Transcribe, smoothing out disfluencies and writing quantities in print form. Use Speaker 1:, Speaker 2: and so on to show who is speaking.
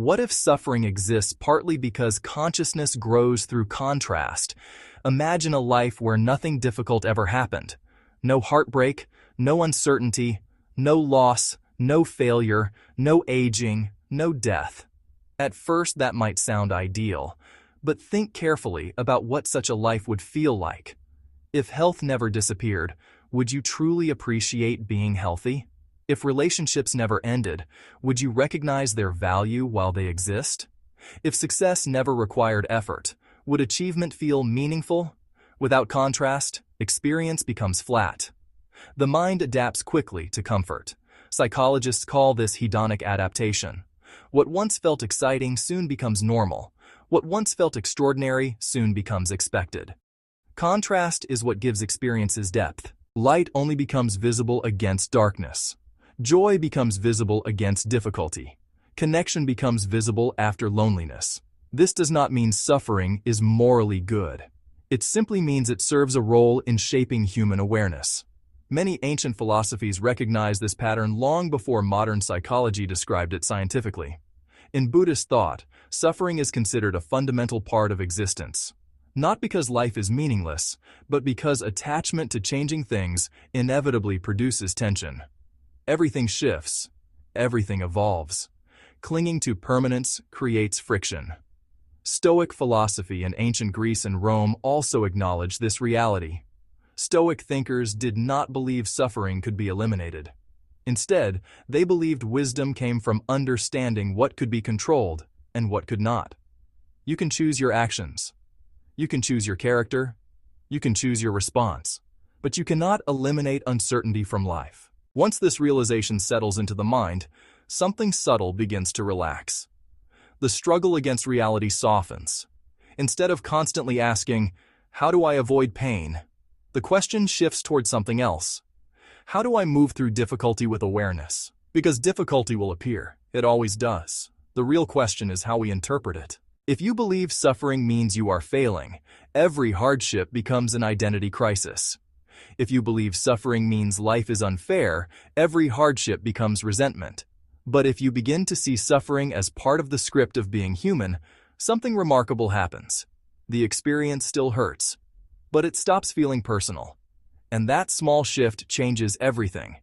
Speaker 1: What if suffering exists partly because consciousness grows through contrast? Imagine a life where nothing difficult ever happened. No heartbreak, no uncertainty, no loss, no failure, no aging, no death. At first, that might sound ideal, but think carefully about what such a life would feel like. If health never disappeared, would you truly appreciate being healthy? If relationships never ended, would you recognize their value while they exist? If success never required effort, would achievement feel meaningful? Without contrast, experience becomes flat. The mind adapts quickly to comfort. Psychologists call this hedonic adaptation. What once felt exciting soon becomes normal. What once felt extraordinary soon becomes expected. Contrast is what gives experiences depth. Light only becomes visible against darkness. Joy becomes visible against difficulty. Connection becomes visible after loneliness. This does not mean suffering is morally good. It simply means it serves a role in shaping human awareness. Many ancient philosophies recognized this pattern long before modern psychology described it scientifically. In Buddhist thought, suffering is considered a fundamental part of existence. Not because life is meaningless, but because attachment to changing things inevitably produces tension. Everything shifts. Everything evolves. Clinging to permanence creates friction. Stoic philosophy in ancient Greece and Rome also acknowledged this reality. Stoic thinkers did not believe suffering could be eliminated. Instead, they believed wisdom came from understanding what could be controlled and what could not. You can choose your actions. You can choose your character. You can choose your response. But you cannot eliminate uncertainty from life. Once this realization settles into the mind, something subtle begins to relax. The struggle against reality softens. Instead of constantly asking, "How do I avoid pain?" the question shifts toward something else. How do I move through difficulty with awareness? Because difficulty will appear. It always does. The real question is how we interpret it. If you believe suffering means you are failing, every hardship becomes an identity crisis. If you believe suffering means life is unfair, every hardship becomes resentment. But if you begin to see suffering as part of the script of being human, something remarkable happens. The experience still hurts, but it stops feeling personal. And that small shift changes everything.